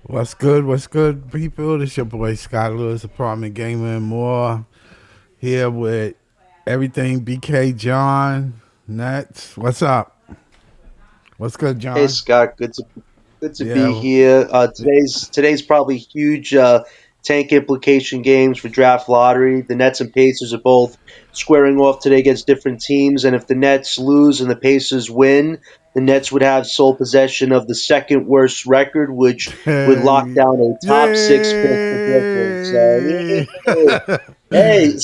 What's good? What's good, people? This your boy Scott Lewis, Apartment Gamer and more. Here with everything BK John, Nets. What's up? What's good, Hey John? Scott, good to be Yeah, here. Today's probably huge tank implication games for draft lottery. The Nets and Pacers are both squaring off today against different teams, and if the Nets lose and the Pacers win, the Nets would have sole possession of the second worst record, which would lock hey, down a top six pick for Brooklyn. So yay! hey,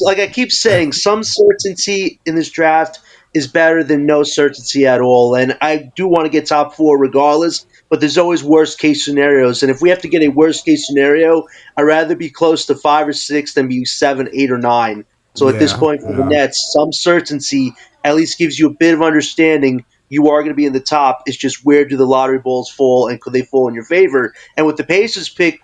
like I keep saying, some certainty in this draft is better than no certainty at all. And I do want to get top four regardless, but there's always worst case scenarios. And if we have to get a worst case scenario, I'd rather be close to five or six than be seven, eight, or nine. So at this Yeah, point for the yeah, Nets, some certainty at least gives you a bit of understanding you are going to be in the top. It's just where do the lottery balls fall and could they fall in your favor? And with the Pacers pick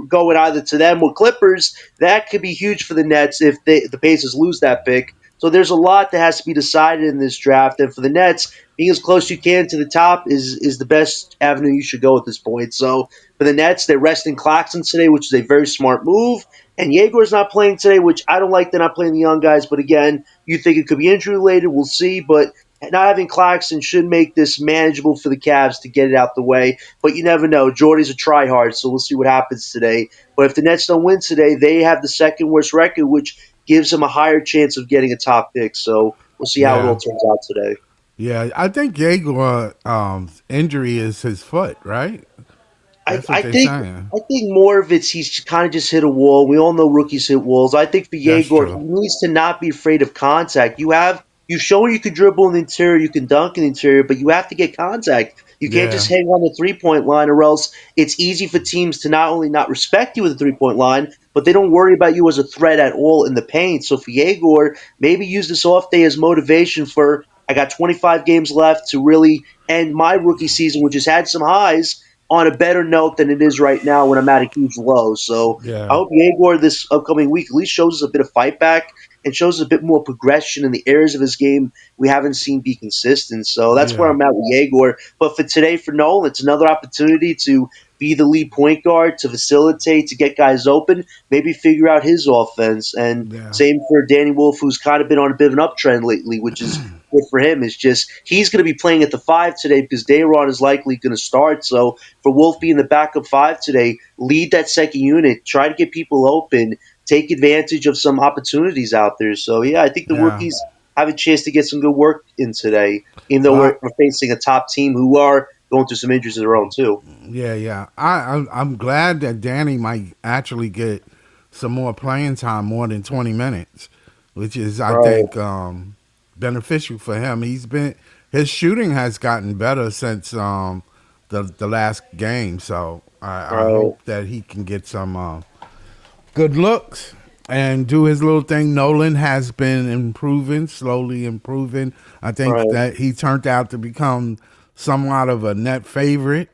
going either to them or Clippers, that could be huge for the Nets if the Pacers lose that pick. So there's a lot that has to be decided in this draft, and for the Nets, being as close you can to the top is the best avenue you should go at this point. So for the Nets, they're resting Claxton today, which is a very smart move. And Jaegor's not playing today, which I don't like. They're not playing the young guys, but again, you think it could be injury related. We'll see, but not having Claxton should make this manageable for the Cavs to get it out the way. But you never know. Jordy's a tryhard, so we'll see what happens today. But if the Nets don't win today, they have the second worst record, which gives them a higher chance of getting a top pick. So we'll see how it all yeah, turns out today. yeah. I think Jaguar injury is his foot, right? I, That's what I they're think saying. I think more of it's he's kind of just hit a wall. We all know rookies hit walls. I think for That's Yegor, he true. needs to not be afraid of contact. You've shown you can dribble in the interior, you can dunk in the interior, but you have to get contact. You can't just Yeah, hang on the 3 point line, or else it's easy for teams to not only not respect you at the 3 point line, but they don't worry about you as a threat at all in the paint. So for Yegor, maybe use this off day as motivation for I got 25 games left to really end my rookie season, which has had some highs on a better note than it is right now when I'm at a huge low. So I yeah, hope Yegor this upcoming week at least shows us a bit of fight back and shows us a bit more progression in the areas of his game we haven't seen be consistent. So that's where yeah, I'm at with Yegor. But for today, for Nolan, it's another opportunity to be the lead point guard, to facilitate, to get guys open, maybe figure out his offense. And yeah. same for Danny Wolf, who's kind of been on a bit of an uptrend lately, which is good for him. It's just he's going to be playing at the five today because Dayron is likely going to start. So for Wolf being the backup five today, lead that second unit, try to get people open, take advantage of some opportunities out there. So yeah, I think the Yeah. rookies have a chance to get some good work in today, even though Well, we're facing a top team who are going through some injuries of their own too. yeah, yeah. I'm glad that Danny might actually get some more playing time, more than 20 minutes, which is I Right, think beneficial for him. His shooting has gotten better since the last game, so I right, hope that he can get some good looks and do his little thing. Nolan has been improving, slowly improving. I think right. that he turned out to become somewhat of a net favorite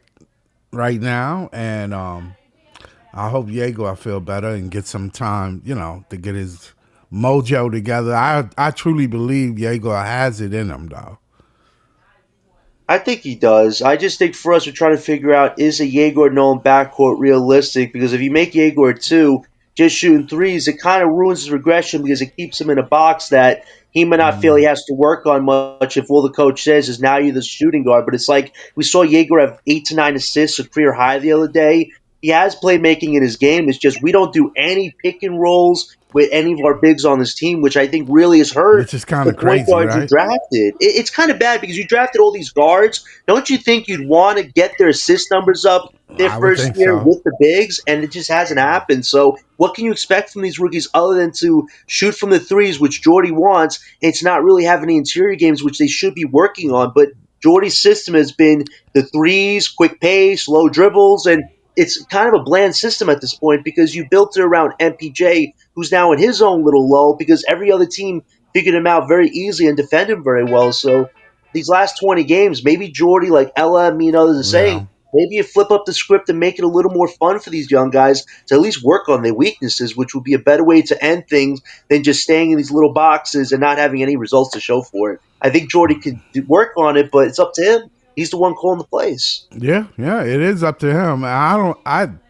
right now, and I hope Diego I feel better and get some time, to get his mojo together. I truly believe Diego has it in him, though. I think he does. I just think for us, we're trying to figure out is a Yegor Nolan backcourt realistic? Because if you make Yegor two, just shooting threes, it kind of ruins his regression because it keeps him in a box that he might not feel he has to work on much if all the coach says is now you're the shooting guard. But it's like we saw Yegor have 8 to 9 assists, a career high the other day. He has playmaking in his game. It's just we don't do any pick and rolls with any of our bigs on this team, which I think really has hurt Which is kind the of point crazy, guards you right? drafted. It's kind of bad because you drafted all these guards. Don't you think you'd want to get their assist numbers up their I would first think year so. with the bigs? And it just hasn't happened. So what can you expect from these rookies other than to shoot from the threes, which Jordy wants? And it's not really having any interior games, which they should be working on. But Jordy's system has been the threes, quick pace, low dribbles, and it's kind of a bland system at this point because you built it around MPJ, who's now in his own little lull because every other team figured him out very easily and defended him very well. So these last 20 games, maybe Jordy, like Ella, me, and others are saying, Yeah, maybe you flip up the script and make it a little more fun for these young guys to at least work on their weaknesses, which would be a better way to end things than just staying in these little boxes and not having any results to show for it. I think Jordy could work on it, but it's up to him. He's the one calling the plays. Yeah, yeah, it is up to him. I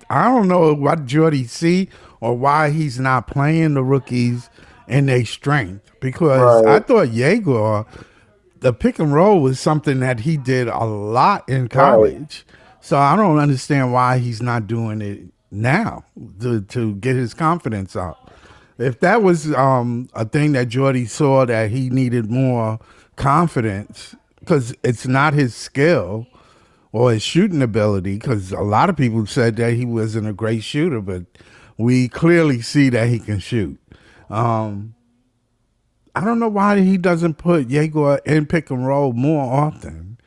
don't know what Jordy see or why he's not playing the rookies in their strength because I Right, thought Jaeger the pick and roll was something that he did a lot in right. college. So I don't understand why he's not doing it now to get his confidence up. If that was a thing that Jordy saw that he needed more confidence because it's not his skill or his shooting ability, because a lot of people said that he wasn't a great shooter, but we clearly see that he can shoot. Um, I don't know why he doesn't put Jaeger in pick and roll more often.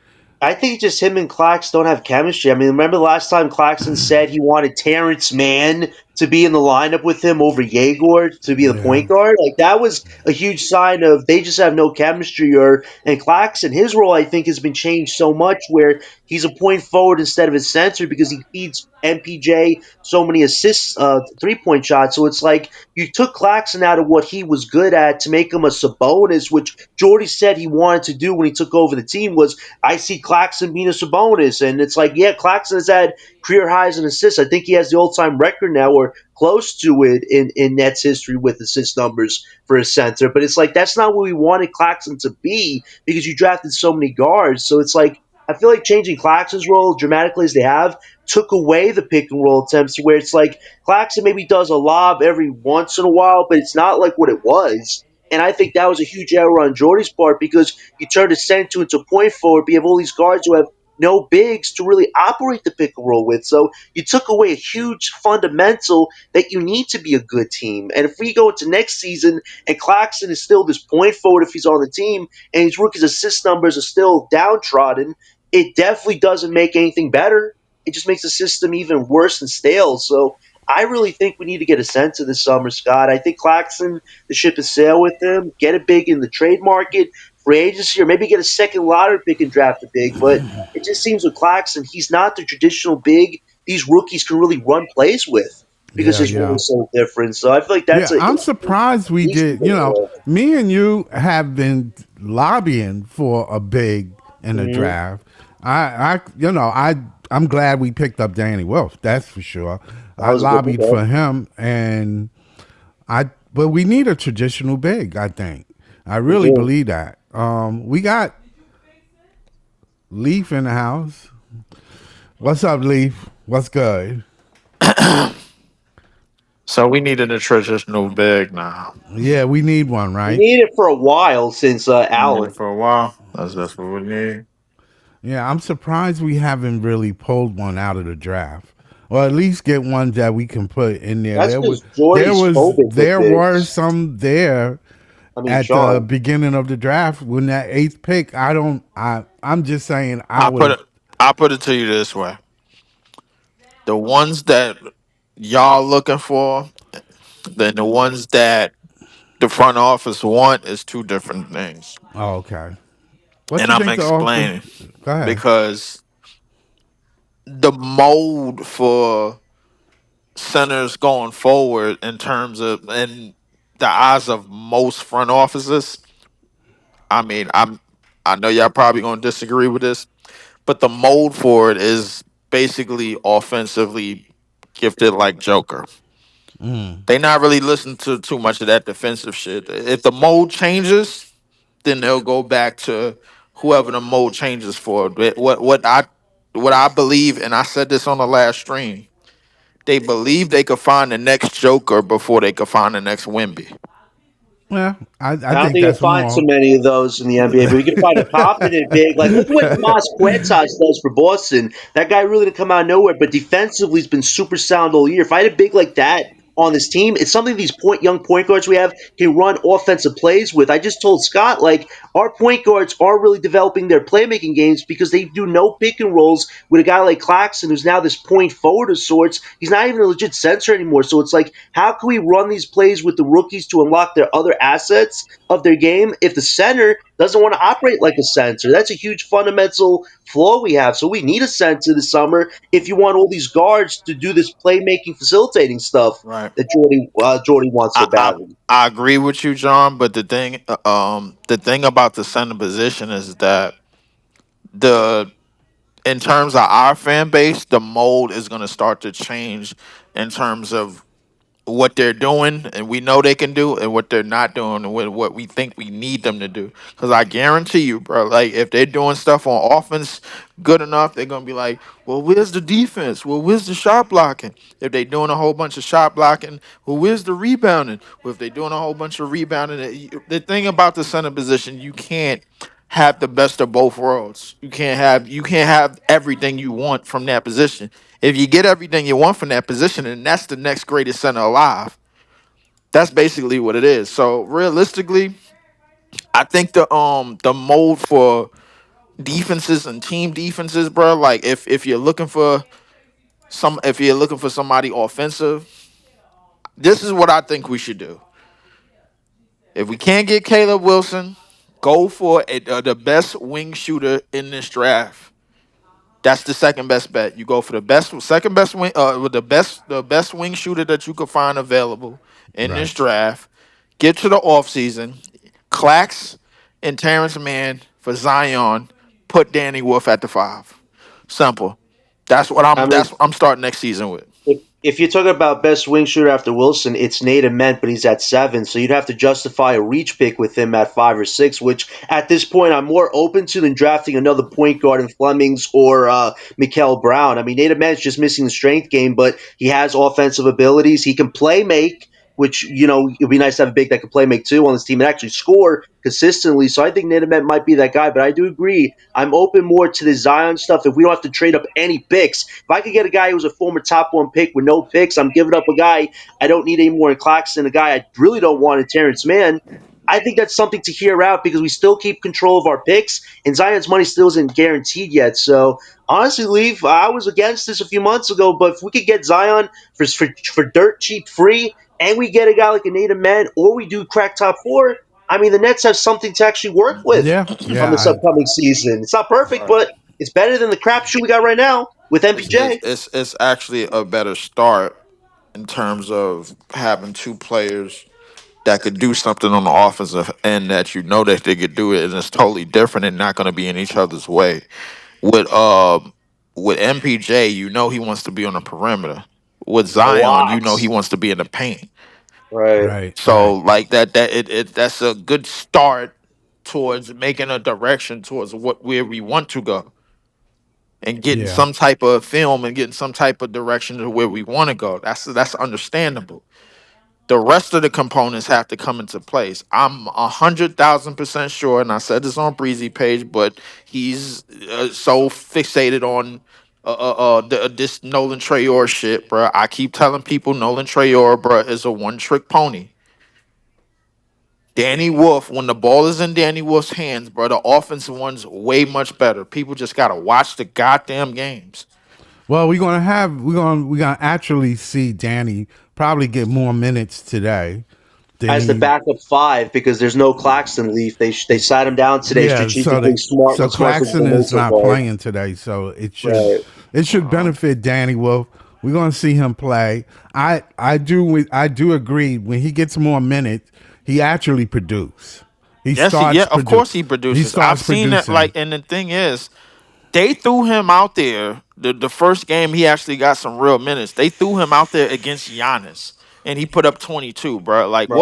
I think just him and Clax don't have chemistry. I mean, remember the last time Claxton said he wanted Terrence Mann to be in the lineup with him over Yegor to be the Yeah, point guard? Like that was a huge sign of they just have no chemistry. Or and Claxton, his role I think has been changed so much where he's a point forward instead of a center because he feeds MPJ so many assists, 3 point shots. So it's like you took Claxton out of what he was good at to make him a Sabonis, which Jordy said he wanted to do when he took over the team was I see Claxton being a Sabonis, and it's like, yeah, Claxton has had career highs in assists. I think he has the all-time record now, or close to it in Nets history with assist numbers for a center. But it's like that's not what we wanted Claxton to be because you drafted so many guards. So it's like I feel like changing Claxton's role dramatically as they have took away the pick and roll attempts to where it's like Claxton maybe does a lob every once in a while, but it's not like what it was. And I think that was a huge error on Jordy's part because you turn the center into point forward, but you have all these guards who have no bigs to really operate the pick and roll with. So you took away a huge fundamental that you need to be a good team. And if we go into next season and Claxton is still this point forward if he's on the team and his rookies assist numbers are still downtrodden, it definitely doesn't make anything better. It just makes the system even worse and stale. So I really think we need to get a sense of this summer, Scott. I think Claxton, the ship is sail with him. Get it big in the trade market, free agency, or maybe get a second lottery pick and draft a big. But it just seems with Claxton, he's not the traditional big these rookies can really run plays with because yeah, his role yeah. is so different. So I feel like that's Yeah, a I'm surprised we he's did. Me and you have been lobbying for a big in the mm-hmm. draft. I'm glad we picked up Danny Wolf. That's for sure. That I was a good lobbied pick. for him, and but we need a traditional big. I think I We really do. believe that. We got Leaf in the house. What's up, Leaf? What's good? So we need a traditional big now. Yeah, we need one, We right? need it for a while since We need it Allen. for a while. That's what we need. Yeah, I'm surprised we haven't really pulled one out of the draft, or at least get one that we can put in there. That's because Jordy's phobic with There were bigs. some there I mean, at the Sean. beginning of the draft when that eighth pick. I'm just saying I I would put have. it. I put it to you this way: the ones that y'all looking for, then the ones that the front office want is two different things. Oh, okay. What And you I'm think the office? explaining Go ahead. because the mold for centers going forward in terms of in the eyes of most front offices. I mean, I know y'all probably gonna disagree with this, but the mold for it is basically offensively gifted like Joker. Mm. They not really listen to too much of that defensive shit. If the mold changes, then they'll go back to whoever the mold changes for. But what I believe, and I said this on the last stream, they believe they could find the next Joker before they could find the next Wimby. Yeah, I I don't think think you'll that's find so more. many of those in the NBA, but we can find a confident big. Like, look what Tomas Quetzas does for Boston. That guy really didn't come out of nowhere, but defensively, he's been super sound all year. If I had a big like that on this team, it's something these young point guards we have can run offensive plays with. I just told Scott, like, our point guards are really developing their playmaking games because they do no pick and rolls with a guy like Claxton, who's now this point forward of sorts. He's not even a legit center anymore. So it's like, how can we run these plays with the rookies to unlock their other assets of their game if the center doesn't want to operate like a center? That's a huge fundamental flaw we have. So we need a center this summer if you want all these guards to do this playmaking, facilitating stuff Right. that Jordy wants so I, I badly. I agree with you, John. But the thing about the center position is that the in terms of our fan base, the mold is going to start to change in terms of what they're doing and we know they can do and what they're not doing and what we think we need them to do. Because I guarantee you, bro, like if they're doing stuff on offense good enough, they're gonna be like, well, where's the defense? Well, where's the shot blocking? If they're doing a whole bunch of shot blocking, well, where's the rebounding? Well, if they're doing a whole bunch of rebounding, the thing about the center position, you can't have the best of both worlds. You can't have everything you want from that position. If you get everything you want from that position, and that's the next greatest center alive. That's basically what it is. So realistically, I think the mold for defenses and team defenses, bro. Like if you're looking for if you're looking for somebody offensive, this is what I think we should do. If we can't get Caleb Wilson, go for the best wing shooter in this draft. That's the second best bet. You go for the best, second best wing, with the best wing shooter that you could find available in Right. this draft. Get to the offseason, Clax and Terrence Mann for Zion. Put Danny Wolf at the five. Simple. That's what I'm. I mean, That's what I'm starting next season with. if you're talking about best wing shooter after Wilson, it's Nate Ament, but he's at 7, so you'd have to justify a reach pick with him at 5 or 6. Which at this point I'm more open to than drafting another point guard in Flemings or Mikael Brown. I mean, Nate Ament's just missing the strength game, but he has offensive abilities. He can play make, which it'd be nice to have a big that can play make too on this team and actually score consistently. So I think Nate Ament might be that guy, but I do agree. I'm open more to the Zion stuff if we don't have to trade up any picks. If I could get a guy who's a former top 1 pick with no picks, I'm giving up a guy I don't need any more in Claxton, a guy I really don't want in Terrence Mann. I think that's something to hear out because we still keep control of our picks, and Zion's money still isn't guaranteed yet. So honestly, Leave, I was against this a few months ago, but if we could get Zion for dirt cheap free, and we get a guy like a Native Man, or we do crack top 4, I mean, the Nets have something to actually work with Yeah, on yeah, this upcoming season. It's not perfect, Right. but it's better than the crapshoot we got right now with It's, it's MPJ. it's it's actually a better start in terms of having two players that could do something on the offensive end that you know that they could do it, and it's totally different and not going to be in each other's way. With with MPJ, you know he wants to be on the perimeter. With A Zion, you lot. know he wants to be in the paint. Right. right, So right. like that's a good start towards making a direction towards where we want to go and getting Yeah. some type of film and getting some type of direction to where we want to go. That's understandable. The rest of the components have to come into place. I'm 100,000% sure, and I said this on Breezy page, but he's so fixated on this Nolan Trayor shit, bro. I keep telling people Nolan Trayor, bro, is a one trick pony. Danny Wolf, when the ball is in Danny Wolf's hands, bro, the offensive one's way much better. People just gotta watch the goddamn games. Well, we're gonna actually see Danny probably get more minutes today than As the he. backup 5 because there's no Claxton Leaf. They sat him down today Yeah, strategically smart so when Smart's been Claxton made is so not far. playing today, so Right. it should benefit Danny Wolf. We're gonna see him play. I do agree when he gets more minutes, he actually produce. He Yes, starts of produ- course he He produces. I've starts seen that. producing. Like, and the thing is, they threw him out there. The first game, he actually got some real minutes. They threw him out there against Giannis, and he put up 22, bro. Like, Right.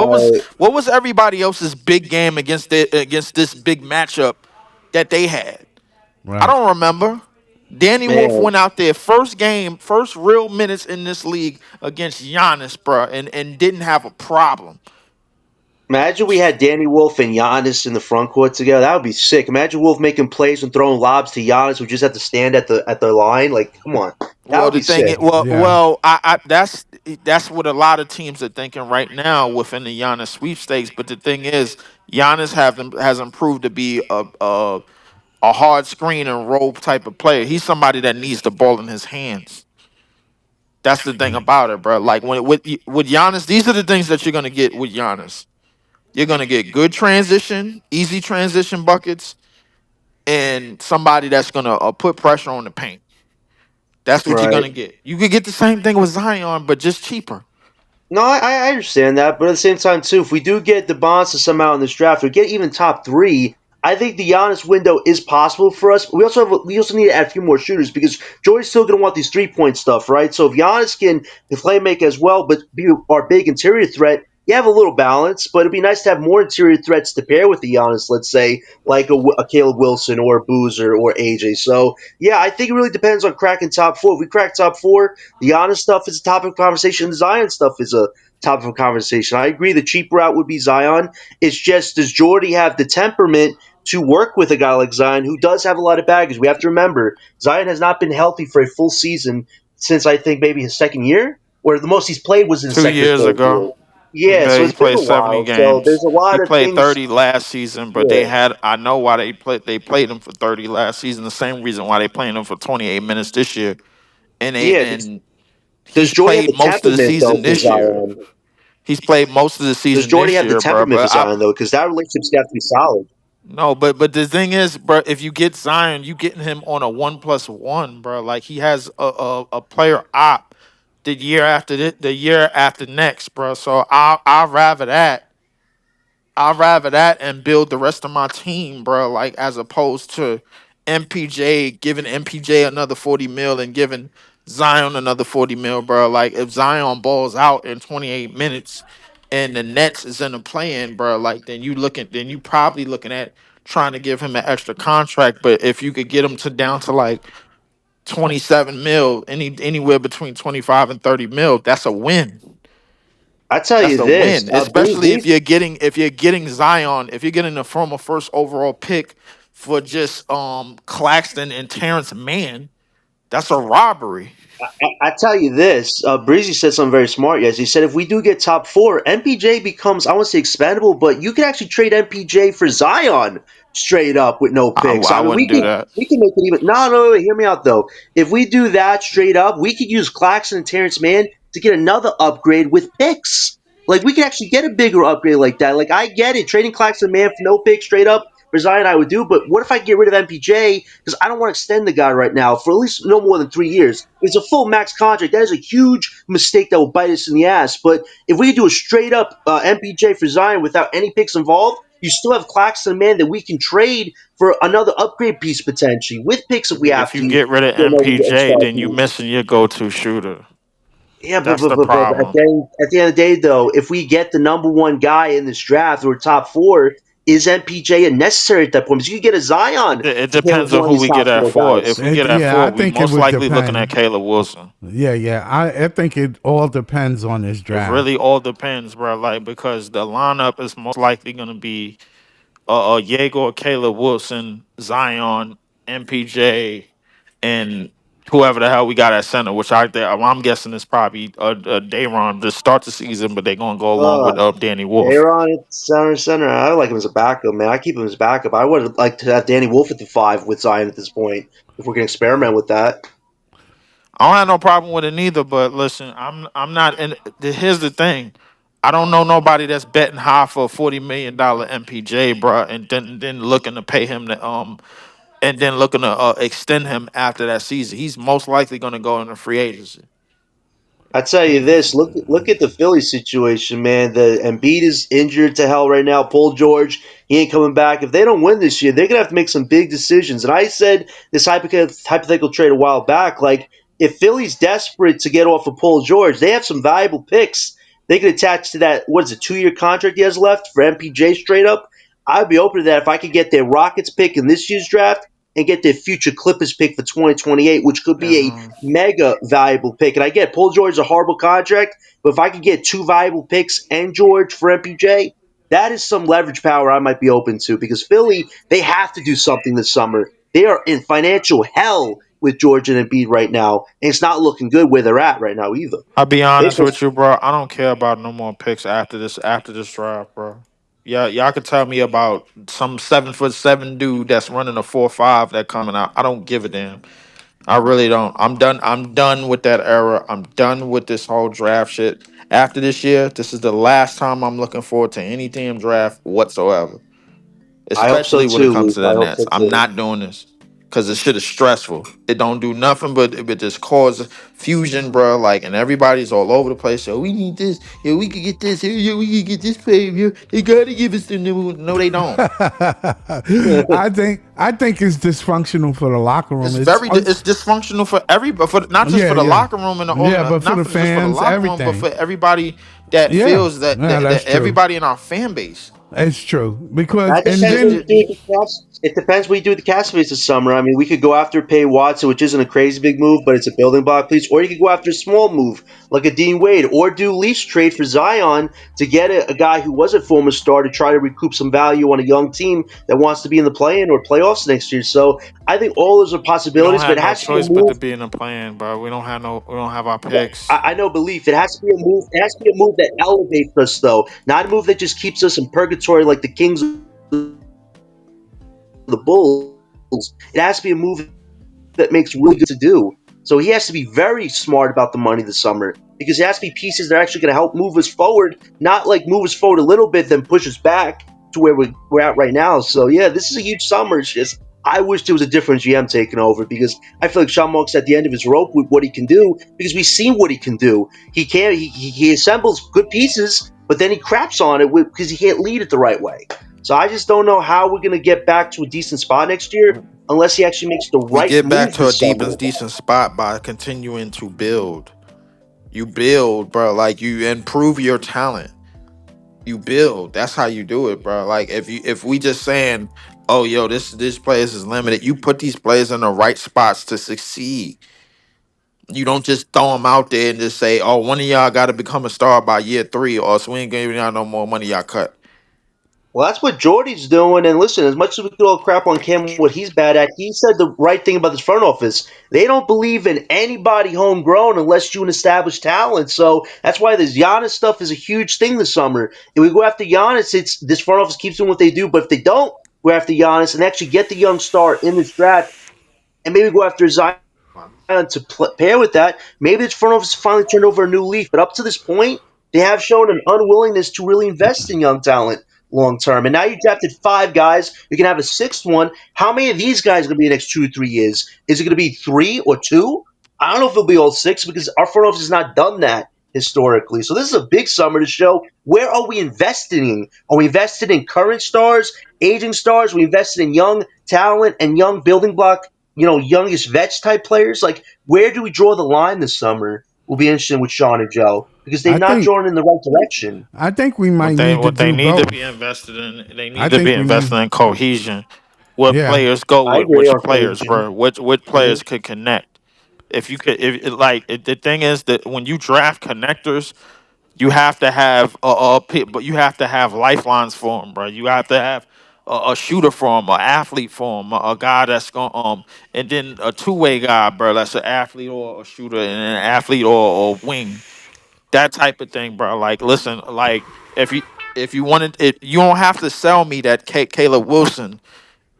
what was everybody else's big game against this big matchup that they had? I Right. don't remember. Danny Wolf Man. went out there first game, first real minutes in this league against Giannis, bro, and didn't have a problem. Imagine we had Danny Wolf and Giannis in the front court together. That would be sick. Imagine Wolf making plays and throwing lobs to Giannis, who just had to stand at the line. Like, come on, that Well, would the be thing, sick. is, well, Yeah. well, that's what a lot of teams are thinking right now within the Giannis sweepstakes. But the thing is, Giannis has improved to be a hard screen and roll type of player. He's somebody that needs the ball in his hands. That's the thing about it, bro. Like with Giannis, these are the things that you're gonna get with Giannis. You're gonna get good transition, easy transition buckets, and somebody that's gonna put pressure on the paint. That's what you're Right. gonna get. You could get the same thing with Zion, but just cheaper. No, I understand that, but at the same time too, if we do get the bonds to somehow in this draft, or get even top 3, I think the Giannis window is possible for us. We also need to add a few more shooters because Jordy's still going to want these 3 point stuff, right? So if Giannis can play make as well, but be our big interior threat, you have a little balance. But it'd be nice to have more interior threats to pair with the Giannis. Let's say like a Caleb Wilson or a Boozer or AJ. So yeah, I think it really depends on cracking top four. If we crack top four, the Giannis stuff is a topic of conversation. The Zion stuff is a topic of conversation. I agree. The cheap route would be Zion. It's just does Jordy have the temperament to work with a guy like Zion who does have a lot of baggage? We have to remember Zion has not been healthy for a full season since I think maybe his second year, where the most he's played was in his Two second or years third year. ago, Yeah, so he it's been played a 70 while. So games. there's a He lot of played things. 30 last season, but they Yeah, had I know why they played him for 30 last season. The same reason why they playing him for 28 minutes this year, yeah. and Does he's Jordy have played the most of the temperament though season for this year. Zion? He's played most of the Does season Jordy this have the year, bro. temperament for But Zion though? Because that relationship's got to be solid. no, but the thing is, bro, if you get Zion, you getting him on a 1+1, bro. Like he has a player op the year after next, bro. So I'd rather that and build the rest of my team, bro. Like as opposed to MPJ giving MPJ another 40 mil and giving Zion another 40 mil, bro. Like if Zion balls out in 28 minutes and the Nets is in the play-in, bro, like then you probably looking at trying to give him an extra contract. But if you could get him to down to like 27 mil, anywhere between 25 and 30 mil, that's a win. I tell That's you a this, win, especially if you're getting Zion, if you're getting a former first overall pick for just Claxton and Terrence Mann, that's a robbery. I tell you this, Breezy said something very smart. Yes, he said if we do get top four, MPJ becomes I won't say expendable, but you can actually trade MPJ for Zion straight up with no picks. I I mean, wouldn't do that. we can make it even. No, no, wait, hear me out though. If we do that straight up, we could use Claxton and Terrence Mann to get another upgrade with picks. Like we could actually get a bigger upgrade like that. Like I get it, trading Claxton Mann for no picks straight up for Zion, I would do. But what if I get rid of MPJ because I don't want to extend the guy right now for at least no more than 3 years? It's a full max contract. That is a huge mistake that will bite us in the ass. But if we do a straight up MPJ for Zion without any picks involved, you still have Claxton, man, that we can trade for another upgrade piece potentially with picks if we have If you to. get rid of You know, we get MPJ, star then you piece. missing your go-to shooter. Yeah, That's the but problem. at the end of the day, though, if we get the number one guy in this draft or top four, is MPJ a necessary at that point? Because you can get a Zion It to pair with depends on one of who these we top get at four four. If guys. we get at Yeah, I four, we think it most would likely looking at depend. Caleb Wilson. Yeah. I think it all depends on this It draft. really all depends, bro. Like because the lineup is most likely going to be Diego, Caleb Wilson, Zion, MPJ, and whoever the hell we got at center. Which I'm guessing is probably Dayron to start the season, but they're gonna go along Uh, with Danny Wolf. Aaron at center. I like him as a backup, man. I keep him as backup. I would like to have Danny Wolf at the five with Zion at this point if we can experiment with that. I don't have no problem with it neither. But listen, I'm not. And here's the thing. I don't know nobody that's betting high for a $40 million MPJ, bro, and then looking to pay him the and then looking to extend him after that season. He's most likely going to go into free agency. I tell you this, look at the Philly situation, man. The Embiid is injured to hell right now. Paul George, he ain't coming back. If they don't win this year, they're gonna have to make some big decisions. And I said this hypothetical trade a while back, like if Philly's desperate to get off of Paul George, they have some valuable picks. They could attach to that. What is it, 2 year contract he has left for MPJ straight up? I'd be open to that if I could get their Rockets pick in this year's draft and get their future Clippers pick for 2028, which could be a And mega valuable pick. And I get Paul George is a horrible contract, but if I could get two valuable picks and George for MPJ, that is some leverage power I might be open to because Philly, they have to do something this summer. They are in financial hell with George and Embiid right now, and it's not looking good where they're at right now either. I'll be They honest with you, bro. I don't care about no more picks after this draft, bro. Yeah, y'all could tell me about some 7'7" dude that's running a 4.5 that coming out. I don't give a damn. I really don't. I'm done. I'm done with that era. I'm done with this whole draft shit. After this year, this is the last time I'm looking forward to any damn draft whatsoever. I hope so Especially when it too, comes Luke. to I the hope Nets. so I'm too. not doing this. Cause the shit is stressful. It don't do nothing but just cause fusion, bro. Like, and everybody's all over the place. So we need this. Yeah, we could get this. Yeah, we could get this player. Yeah, they gotta give us the new. No, they don't. I think it's dysfunctional for the locker room. It's dysfunctional for everybody, for not just Yeah, for the yeah, locker room and the yeah, but for not the for just for the fans, locker room, but everything. for everybody that Yeah, feels that yeah, that's that true. everybody in our fan base. It's true because That It's and depends what you just, do then with the Cavs. It depends what you do with the Castaways this summer. I mean, we could go after Pay Watson, which isn't a crazy big move, but it's a building block piece, or you could go after a small move like a Dean Wade, or do lease trade for Zion to get a guy who was a former star to try to recoup some value on a young team that wants to be in the play-in or playoffs next year. So I think all those are we don't possibilities, but have it no has to be a choice but to move. be in the plan, bro. We don't have our Well, picks. I know belief. It has to be a move. It has to be a move that elevates us, though, not a move that just keeps us in purgatory like the Kings of the Bulls. It has to be a move that makes really good to do. So he has to be very smart about the money this summer because it has to be pieces that are actually going to help move us forward, not like move us forward a little bit, then push us back to where we're at right now. So yeah, this is a huge summer. It's just I wish there was a different GM taking over because I feel like Sean Marks at the end of his rope with what he can do because we've seen what he can do. He assembles good pieces, but then he craps on it because he can't lead it the right way. So I just don't know how we're going to get back to a decent spot next year unless he actually makes the We right get back move to a this summer. decent spot by continuing to build. You build, bro. Like, you improve your talent. You build. That's how you do it, bro. Like, if we just saying, oh, yo, this players is limited. You put these players in the right spots to succeed. You don't just throw them out there and just say, oh, one of y'all got to become a star by year 3, or so we ain't giving y'all no more money. Y'all cut. Well, that's what Jordy's doing. And listen, as much as we could all crap on Cam, what he's bad at, he said the right thing about this front office. They don't believe in anybody homegrown unless you an established talent. So that's why this Giannis stuff is a huge thing this summer. If we go after Giannis, it's this front office keeps doing what they do. But if they don't go after Giannis and actually get the young star in this draft and maybe go after Zion to pair with that, maybe this front office finally turned over a new leaf. But up to this point, they have shown an unwillingness to really invest in young talent long term. And now you drafted 5 guys. You can have a sixth one. How many of these guys are going to be in the next 2 or 3 years? Is it going to be 3 or 2? I don't know if it'll be all 6 because our front office has not done that historically. So this is a big summer to show where are we investing in? Are we invested in current stars, aging stars? Are we invested in young talent and young building block, youngest vets type players? Like, where do we draw the line this summer? Will be interesting with Sean and Joe because they've I not think drawn in the right direction. I think we might need to What they do need to be both. invested in, they I need to be think we invested need, in cohesion. What yeah, players go I with agree which on players, cohesion. bro? Which Hmm. players could connect? If you could, the thing is that when you draft connectors, you have to have but you have to have lifelines for them, bro. You have to have a shooter for him, an athlete for him, a guy that's going and then a two-way guy, bro. That's an athlete or a shooter, and an athlete or wing, that type of thing, bro. Like, listen, like if you wanted it, you don't have to sell me that Caleb Wilson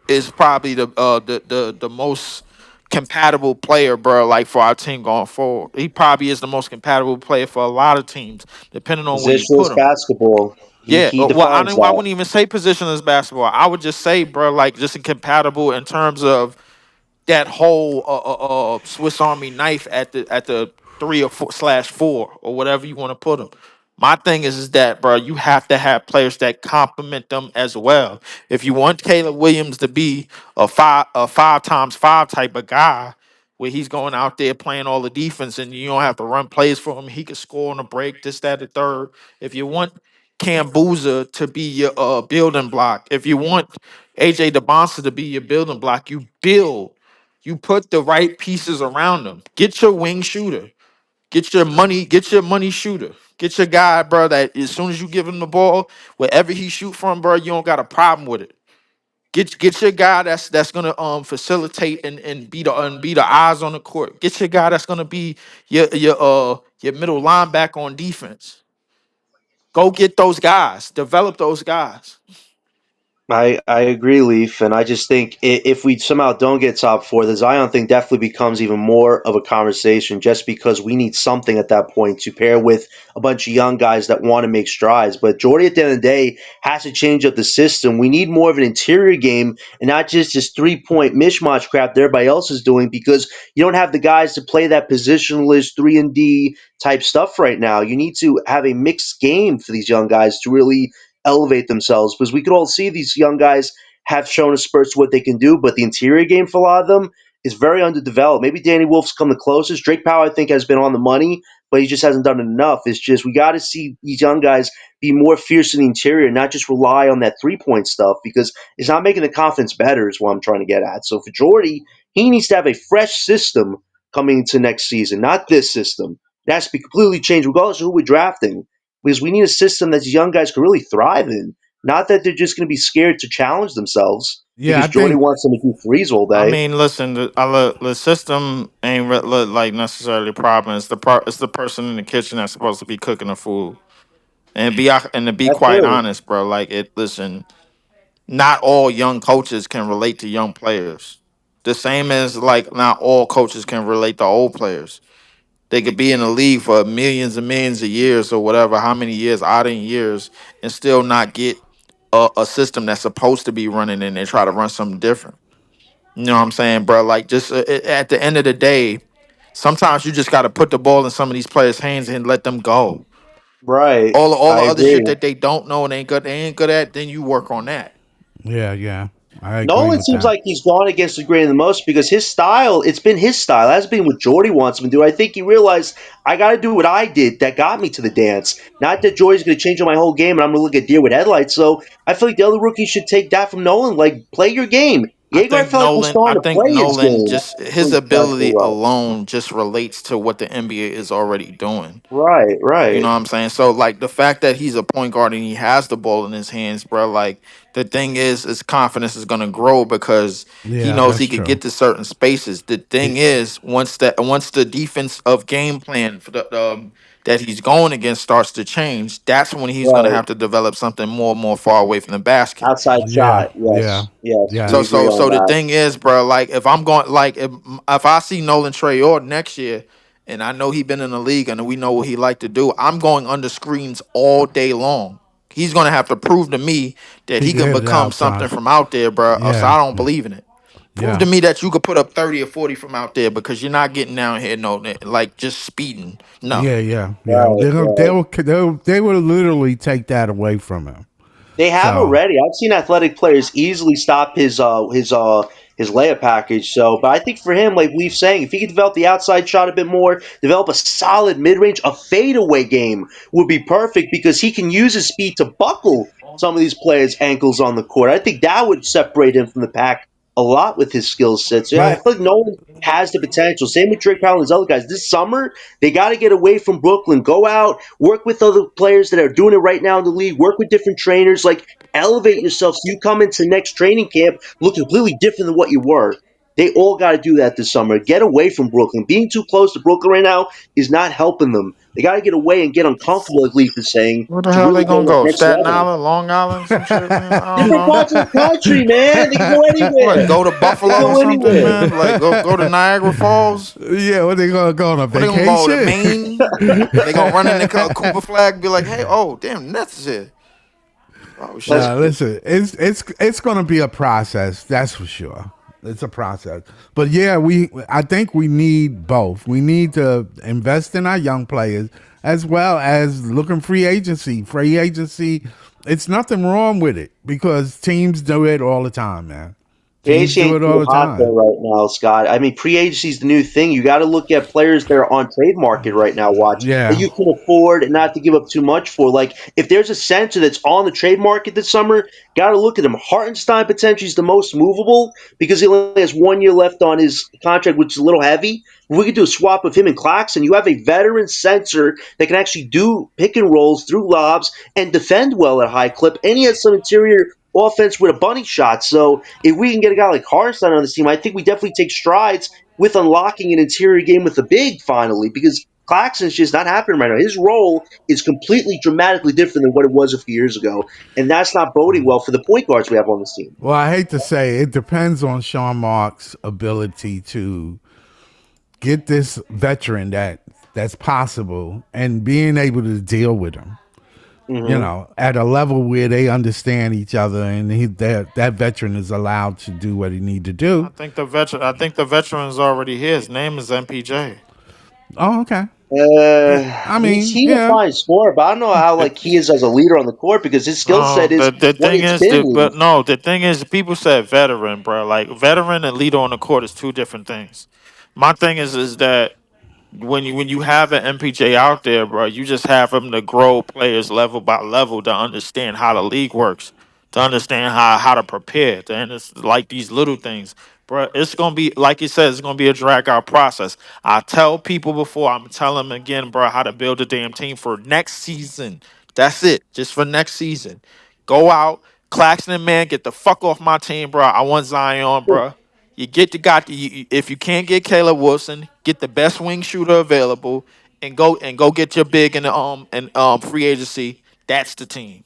is probably the most compatible player, bro. Like, for our team going forward, he probably is the most compatible player for a lot of teams, depending on where you put Positionless him. basketball. Yeah, He well, defines I that. wouldn't even say positionless basketball. I would just say, bro, like, just incompatible in terms of that whole Swiss Army knife at the 3 or 4/4 or whatever you want to put them. My thing is that, bro, you have to have players that complement them as well. If you want Caleb Williams to be a 5x5 type of guy, where he's going out there playing all the defense and you don't have to run plays for him, he can score on a break, this, that, the third. If you want Cam Boozer to be your building block, if you want AJ DeBonsa to be your building block, you build. You put the right pieces around them. Get your wing shooter. Get your money shooter. Get your guy, bro, that as soon as you give him the ball, wherever he shoot from, bro, you don't got a problem with it. Get your guy that's gonna facilitate and be the eyes on the court. Get your guy that's gonna be your middle linebacker on defense. Go get those guys. Develop those guys. I agree, Leaf, and I just think if we somehow don't get top four, the Zion thing definitely becomes even more of a conversation just because we need something at that point to pair with a bunch of young guys that want to make strides. But Jordy, at the end of the day, has to change up the system. We need more of an interior game and not just this 3 point mishmash crap that everybody else is doing because you don't have the guys to play that positionless 3 and D type stuff right now. You need to have a mixed game for these young guys to really elevate themselves because we could all see these young guys have shown a spurts to what they can do, but the interior game for a lot of them is very underdeveloped. Maybe Danny Wolf's come the closest. Drake Powell, I think, has been on the money, but he just hasn't done it enough. It's just we got to see these young guys be more fierce in the interior, not just rely on that 3 point stuff because it's not making the confidence better, is what I'm trying to get at. So for Jordy, he needs to have a fresh system coming into next season, not this system. It has to be completely changed, regardless of who we're drafting because we need a system that these young guys can really thrive in. Not that they're just going to be scared to challenge themselves Yeah, I because Jordy think. wants them to do threes all I day. mean, listen, the system ain't like necessarily a problem. It's the person in the kitchen that's supposed to be cooking the food. And to be That's quite true. honest, bro, like it. Listen, not all young coaches can relate to young players. The same as like not all coaches can relate to old players. They could be in the league for millions and millions of years or whatever, how many years, odd in years, and still not get a system that's supposed to be running and they try to run something different. You know what I'm saying, bro? Like, just at the end of the day, sometimes you just got to put the ball in some of these players' hands and let them go. Right. All the I other shit agree. that they don't know and they ain't good at, then you work on that. Yeah, yeah, I agree Nolan with seems that. like he's gone against the grain the most because his style, it's been his style. It has been what Jordy wants him to do. I think he realized I got to do what I did that got me to the dance. Not that Jordy's going to change my whole game and I'm going to look at deer with headlights. So I feel like the other rookies should take that from Nolan. Like, play your game. Jaeger, I felt like was I starting to think play his Nolan game just his when he started to do ability well. alone just relates to what the NBA is already doing. Right, You know right. what I'm saying? So like the fact that he's a point guard and he has the ball in his hands, bro, like the thing is his confidence is gonna grow because he Yeah, knows that's he could true. get to certain spaces. The thing He, is, once the defense of game plan for that he's going against starts to change, that's when he's gonna Right. have to develop something more and more far away from the basket. Outside yeah, shot. yeah, Yes. Yes. yeah, We agree on So the that. thing is, bro, like if I'm going like if I see Nolan Trayor next year, and I know he been in the league and we know what he like to do, I'm going under screens all day long. He's gonna have to prove to me that he he can can hit it become something outside. from out there, bro. Else Yeah, I don't believe in it. Prove yeah, to me that you could put up 30 or 40 from out there because you're not getting down here no like just speeding. No. yeah. Right, right. They will literally take that away from him. They have So already. I've seen athletic players easily stop his layup package. So, but I think for him, like Leaf's saying, if he could develop the outside shot a bit more, develop a solid mid range, a fadeaway game would be perfect because he can use his speed to buckle some of these players' ankles on the court. I think that would separate him from the pack a lot with his skill set. So yeah, I but feel like Nolan has the potential. Same with Drake Powell and his other guys. This summer, they got to get away from Brooklyn. Go out, work with other players that are doing it right now in the league. Work with different trainers. Like elevate yourself so you come into next training camp looking completely different than what you were. They all got to do that this summer. Get away from Brooklyn. Being too close to Brooklyn right now is not helping them. They got to get away and get uncomfortable, like Leaf is saying, Where the to hell really they go gonna to that go? next Staten level. Island, Long Island, some shit, man. I don't Different know. parts of the country, man. They can go What, anywhere. go to They can Buffalo or go something, anywhere. man? Like go to Niagara Falls? yeah, what they gonna go on a What they gonna go to vacation? Maine? They gonna run in the Cooper flag and be like, "Hey, oh damn, Nets is here." Oh That's shit. No, listen, it's gonna be a process. That's for sure. It's a process. But yeah, I think we need both. We need to invest in our young players as well as looking free agency. Free agency, it's nothing wrong with it because teams do it all the time, man. Free Teams agency do ain't it all too the hot time. though right now, Scott. I mean, free agency is the new thing. You got to look at players that are on trade market right now. Watch that Yeah. you can afford and not to give up too much for. Like, if there's a center that's on the trade market this summer, got to look at him. Hartenstein potentially is the most movable because he only has 1 year left on his contract, which is a little heavy. If we could do a swap of him and Claxton, you have a veteran center that can actually do pick and rolls through lobs and defend well at high clip, and he has some interior offense with a bunny shot. So if we can get a guy like Hartenstein on this team, I think we definitely take strides with unlocking an interior game with the big finally because Claxton's just not happening right now. His role is completely dramatically different than what it was a few years ago, and that's not boding well for the point guards we have on this team. Well, I hate to say it depends on Sean Mark's ability to get this veteran that's possible and being able to deal with him. Hmm. At a level where they understand each other and that veteran is allowed to do what he need to do. I think the veteran's already here. His name is MPJ. Oh, okay. I mean, He's a yeah. fine scorer, but I don't know how like he is as a leader on the court because his skill set is The what thing it's is, been. League. the thing is, people said veteran, bro. Like veteran and leader on the court is two different things. My thing is that when you have an MPJ out there, bro, you just have him to grow players level by level to understand how the league works, to understand how to prepare. And it's like these little things, bro. It's gonna be like you said, it's gonna be a drag out process. I tell people before, I'm telling them again, bro, how to build a damn team for next season. That's it, just for next season. Go out, Claxton and man, get the fuck off my team, bro. I want Zion, bro. You get the guy. If you can't get Caleb Wilson, get the best wing shooter available, and go get your big in the and free agency. That's the team.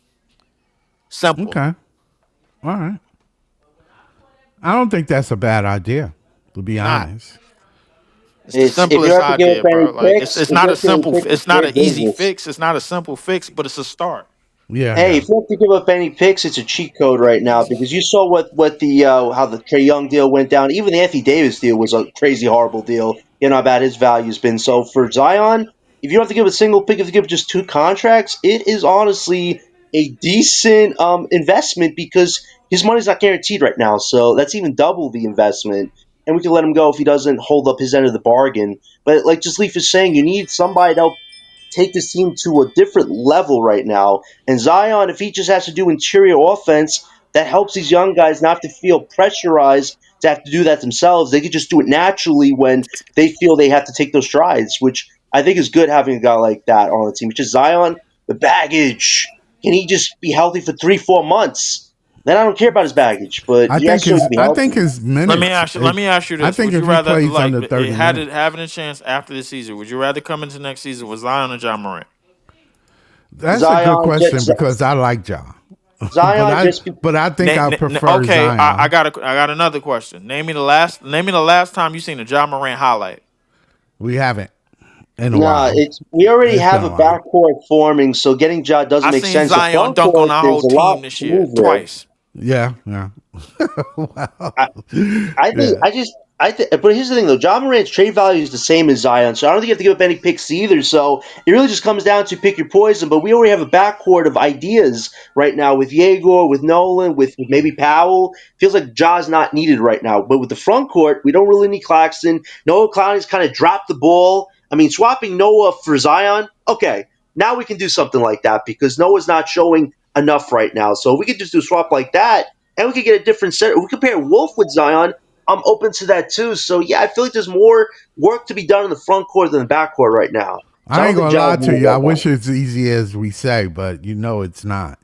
Simple. Okay. All right. I don't think that's a bad idea, to It's be not. honest. It's the It's if you simplest have to give up idea, any bro. Like picks, it's if you not a have to give up simple. picks, it's It's not fair an easy business. fix. It's not a simple fix, but it's a start. Yeah, Hey, yeah. if you have to give up any picks, it's a cheat code right now because you saw what the how the Trey Young deal went down. Even the Anthony Davis deal was a crazy horrible deal. You know how bad his value's been. So for Zion, if you don't have to give a single pick, if you have to give just two contracts, it is honestly a decent investment because his money's not guaranteed right now. So that's even double the investment, and we can let him go if he doesn't hold up his end of the bargain. But like just Leaf is saying, you need somebody to help take this team to a different level right now. And Zion, if he just has to do interior offense, that helps these young guys not to feel pressurized to have to do that themselves. They could just do it naturally when they feel they have to take those strides, which I think is good having a guy like that on the team. Which is Zion, the baggage. Can he just be healthy for 3, 4 months? Then I don't care about his baggage, but he has to be I think healthy. his minutes. Let me ask you I this: think would if you he rather plays like under 30 had it minutes, having a chance after the season? Would you rather come into next season with Zion or John Morant? that's a good Zion question just because I like Ja, but Zion I just be, but I think I prefer Okay, Zion. I got another question. Name me the last time you seen a John Morant highlight. We haven't in a Nah, while. it's we already It's been have a a while. backcourt forming, so getting Ja doesn't I make seen sense. The Zion front dunk on court, our there's whole a lot team this to year move there. twice. Yeah, yeah. Wow. I think Yeah. I just I think, but here's the thing though. John Morant's trade value is the same as Zion, so I don't think you have to give up any picks either. So it really just comes down to pick your poison. But we already have a backcourt of ideas right now with Yegor, with Nolan, with maybe Powell. Feels like Ja's not needed right now. But with the front court, we don't really need Claxton. Noah Clowney's kind of dropped the ball. I mean, swapping Noah for Zion, okay, now we can do something like that because Noah's not showing enough right now. So we could just do a swap like that, and we could get a different set. We compare Wolf with Zion. I'm open to that too. So yeah, I feel like there's more work to be done in the front court than the back court right now. So I I don't ain't think gonna Ja's lie to needed you. I right now. wish it's easy as we say, but it's not.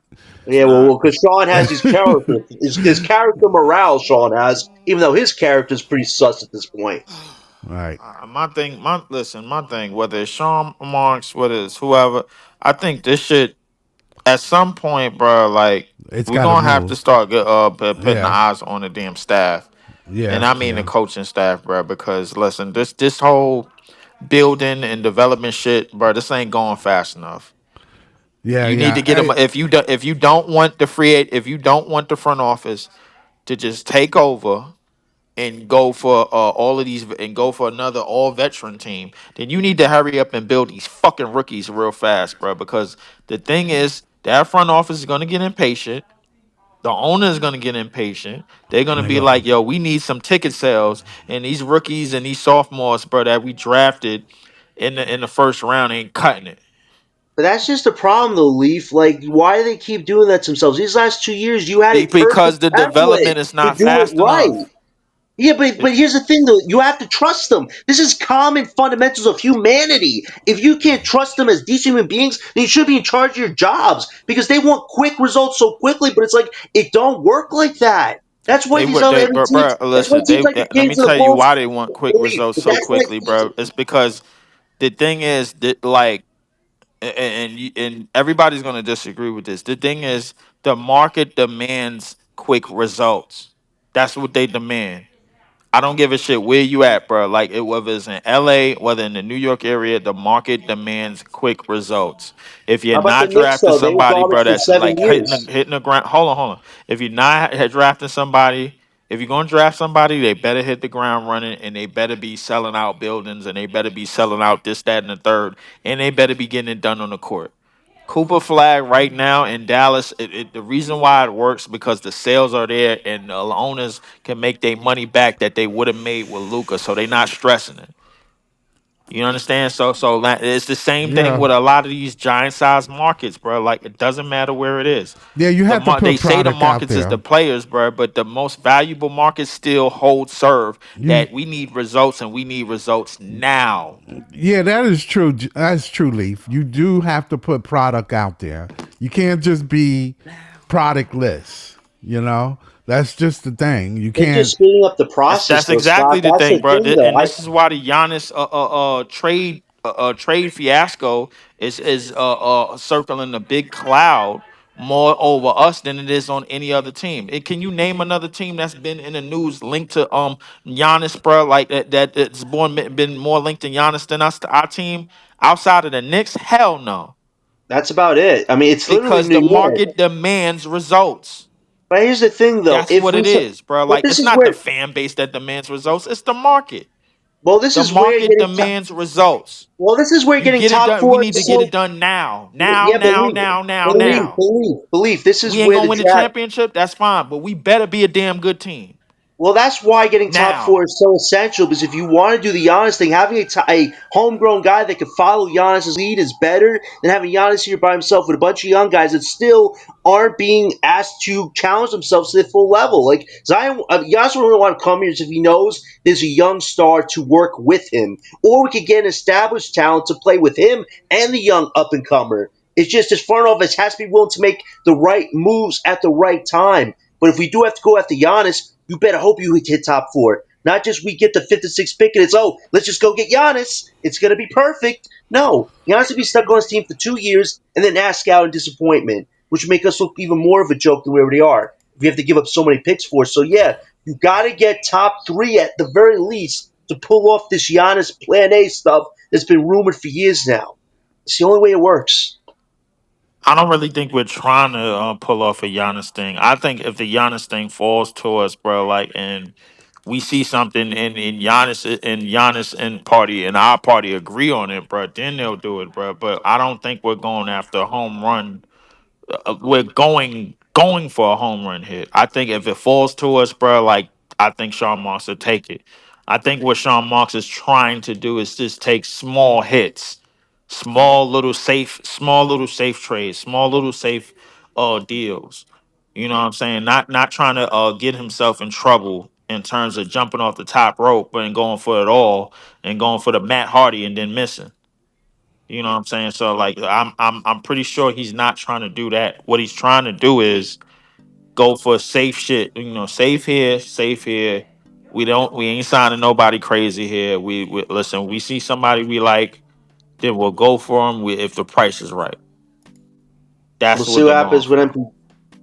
It's Yeah, not. well, because Sean has his character morale. Sean has, even though his character is pretty sus at this point. Right. My thing. Whether it's Sean Marks, whether it's whoever, I think this shit at some point, bro. Like It's we're got to gonna have to move. start putting the Yeah. eyes on the damn staff, and Yeah. I mean the Yeah. coaching staff, bro. Because listen, this whole building and development shit, bro. This ain't going fast enough. Yeah. You need Yeah. to get them if you don't want if you don't want the front office to just take over and go for all of these and go for another all veteran team, then you need to hurry up and build these fucking rookies real fast, bro. Because the thing is, that front office is gonna get impatient. The owner is gonna get impatient. They're gonna They be go. like, "Yo, we need some ticket sales," and these rookies and these sophomores, bro, that we drafted in the first round ain't cutting it. But that's just a problem, though, Leaf. Like, why do they keep doing that to themselves? These last 2 years, you had a perfect Because the template development is to not do it fast right. enough. Yeah, but here's the thing though, you have to trust them. This is common fundamentals of humanity. If you can't trust them as decent human beings, then you should be in charge of your jobs because they want quick results so quickly. But it's like it don't work like that. That's why They these would other they every teams. bro, That's why listen, teams they like the let me Kings and the tell you Bulls why they want quick believe. results But so that's why quickly, bro. It's because the thing is that like and everybody's going to disagree with this. The thing is, the market demands quick results. That's what they demand. I don't give a shit where you at, bro. Like whether it's in LA, whether in the New York area, the market demands quick results. If you're How about the not Knicks drafting though? They were somebody, garbage bro, for that's 7 like years. hitting the ground. Hold on. If you're not drafting somebody, if you're gonna draft somebody, they better hit the ground running, and they better be selling out buildings, and they better be selling out this, that, and the third, and they better be getting it done on the court. Cooper Flag right now in Dallas, the reason why it works because the sales are there and the owners can make their money back that they would have made with Luca, so they're not stressing it. You understand? It's the same thing Yeah. with a lot of these giant size markets, bro. Like it doesn't matter where it is. Yeah, you have to They put say the product out markets is the there. players, bro, but the most valuable markets still hold serve You that we need results and we need results now. Yeah, that is true. That's true, Leaf. You do have to put product out there. You can't just be productless. You know, that's just the thing. You They're can't. just speeding up the process, That's though, Scott. exactly the That's thing, the bro. thing, though. And this is why the Giannis trade fiasco is circling a big cloud more over us than it is on any other team. Can you name another team that's been in the news linked to Giannis, bro? Like that's been more linked to Giannis than us to our team outside of the Knicks? Hell no, That's about it. I mean, it's literally because New the York. market demands results. But here's the thing, though. That's what it is, bro. But Like this it's is not where, the fan base that demands results; it's the market. this The is where market getting demands results. this is where You getting get it top done. We four need to is get so. it done now. Now, Yeah, now, now, now, now. believe. This is We ain't where gonna the win the draft. championship. That's fine, but we better be a damn good team Well, that's why getting top four now. is so essential. Because if you want to do the Giannis thing, having a homegrown guy that can follow Giannis's lead is better than having Giannis here by himself with a bunch of young guys that still aren't being asked to challenge themselves to the full level. Like Zion, Giannis would really want to come here if he knows there's a young star to work with him, or we could get an established talent to play with him and the young up and comer. It's just his front office has to be willing to make the right moves at the right time. But if we do have to go after Giannis, you better hope you hit top four. Not just we get the fifth and sixth pick and it's, oh, let's just go get Giannis. It's going to be perfect. No. Giannis would be stuck on his team for 2 years and then ask out in disappointment, which would make us look even more of a joke than we already are. We have to give up so many picks for. So, yeah, you got to get top three at the very least to pull off this Giannis Plan A stuff that's been rumored for years now. It's the only way it works. I don't really think we're trying to pull off a Giannis thing. I think if the Giannis thing falls to us, bro, like, and we see something in Giannis and party and our party agree on it, bro, then they'll do it, bro. But I don't think we're going after a home run. We're going for a home run hit. I think if it falls to us, bro, like I think Sean Marks will take it. I think what Sean Marks is trying to do is just take small hits, small little safe trades, small little safe deals. You know what I'm saying? Not trying to get himself in trouble in terms of jumping off the top rope and going for it all and going for the Matt Hardy and then missing. You know what I'm saying? So like I'm pretty sure he's not trying to do that. What he's trying to do is go for safe shit. You know, safe here, safe here. We ain't signing nobody crazy here. We listen, we see somebody we like, then we'll go for him if the price is right. We'll That's see what what they're going happens for. when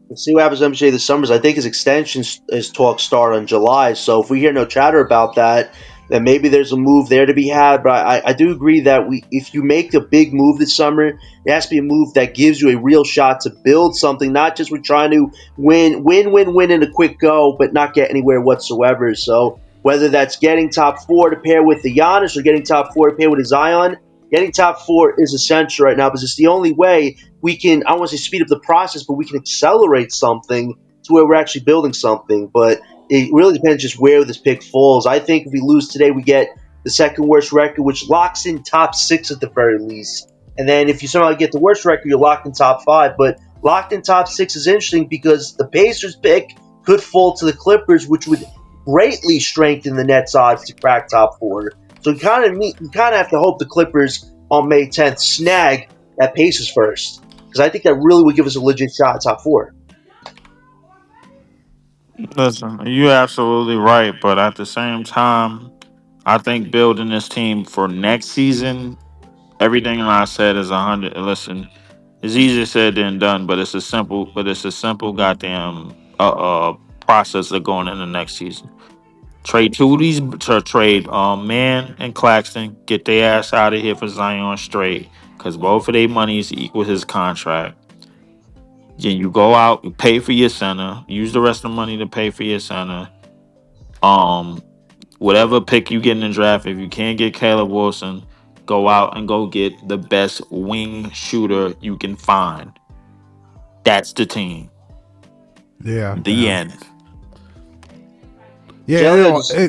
We'll see what happens with MJ this summer. I think his extension his talks start on July. So if we hear no chatter about that, then maybe there's a move there to be had. But I do agree that if you make a big move this summer, it has to be a move that gives you a real shot to build something. Not just we're trying to win in a quick go, but not get anywhere whatsoever. So whether that's getting top four to pair with the Giannis or getting top four to pair with the Zion, getting top four is essential right now because it's the only way we can, I don't want to say speed up the process, but we can accelerate something to where we're actually building something. But it really depends just where this pick falls. I think if we lose today, we get the second worst record, which locks in top six at the very least. And then if you somehow get the worst record, you're locked in top five. But locked in top six is interesting because the Pacers pick could fall to the Clippers, which would greatly strengthen the Nets' odds to crack top four. So you kind of have to hope the Clippers on May 10th snag that Pacers first because I think that really would give us a legit shot at top four. Listen, you're absolutely right, but at the same time, I think building this team for next season Everything I said is 100. Listen, it's easier said than done, but it's a simple goddamn process of going in the next season. Trade two of these to trade Man and Claxton, get their ass out of here for Zion straight, because both of their monies equal his contract. Then you go out, you pay for your center, use the rest of the money to pay for your center. Um, Whatever pick you get in the draft, if you can't get Caleb Wilson, go out and go get the best wing shooter you can find. That's the team. Yeah, The yeah, end. yeah. Jelly, I just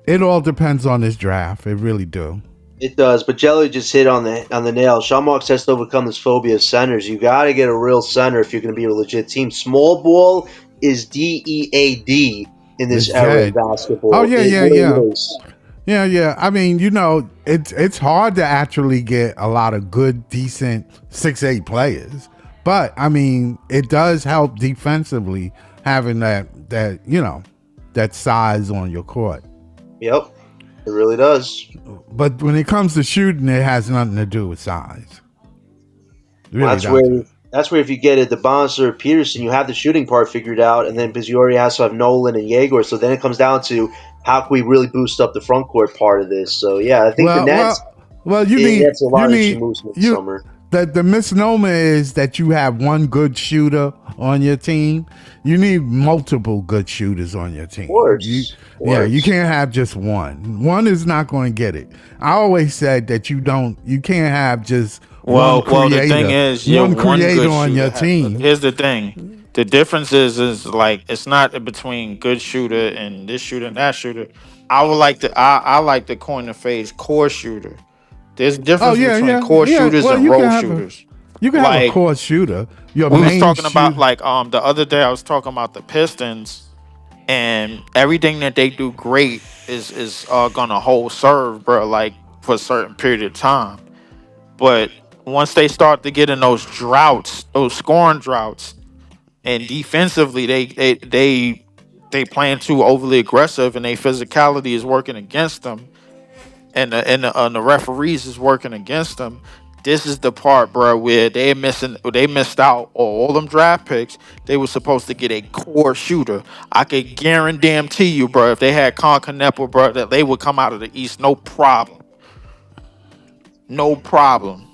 It all depends on this draft. It really do. It does, but Jelly just hit on the nail. Sean Marks has to overcome this phobia of centers. You got to get a real center if you're going to be a legit team. Small ball is DEAD in this It's era of dead. Oh basketball. yeah, It yeah, yeah. really is. Yeah, yeah. I mean, it's hard to actually get a lot of good, decent 6'8" players. But I mean, it does help defensively having that size on your court. Yep, it really does. But when it comes to shooting, it has nothing to do with size. It Well, really that's where doesn't. that's where if you get it, the Bonds or Peterson, you have the shooting part figured out, and then because you already have to have Nolan and Jaeger, so then it comes down to how can we really boost up the front court part of this. So yeah, I think the Well, Nets. well. You It need gets a you lot of need moves this you. summer. The misnomer is that you have one good shooter on your team. You need multiple good shooters on your Of team. You course, of Yeah, you course. can't have just one. One is not going to get it. I always said that you can't have just Well, the thing is, you're one one creator good on shooter. your team. Here's the thing: the difference is like it's not between good shooter and this shooter and that shooter. I like to coin the phrase core shooter. There's a Oh difference yeah, between yeah, core yeah. shooters Well, and role shooters. you can have a Like core shooter. Your we was main talking about, shooter. like the other day, I was talking about the Pistons and everything that they do great is gonna hold serve, bro. Like for a certain period of time. But once they start to get in those droughts, those scoring droughts, and defensively they playing too overly aggressive, and their physicality is working against them, and the referees is working against them. This is the part, bro, where they missed out on all them draft picks. They were supposed to get a core shooter. I could guarantee you, bro, if they had Con Canepa, bro, that they would come out of the East, no problem, no problem.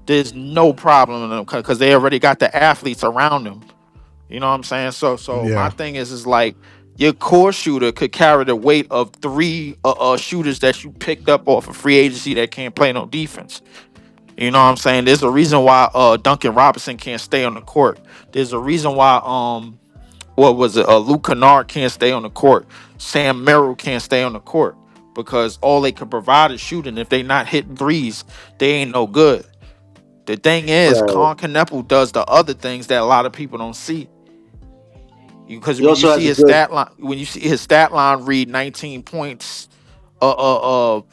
There's no problem in them because they already got the athletes around them. You know what I'm saying? So my Yeah. thing is like your core shooter could carry the weight of three shooters that you picked up off of free agency that can't play no defense. You know what I'm saying? There's a reason why Duncan Robinson can't stay on the court. There's a reason why what was it? Luke Kennard can't stay on the court. Sam Merrill can't stay on the court because all they could provide is shooting. If they not hitting threes, they ain't no good. The thing is, Right. Con Canepa does the other things that a lot of people don't see. Because He when you also has see a his good. stat line, when you see his stat line read 19 points,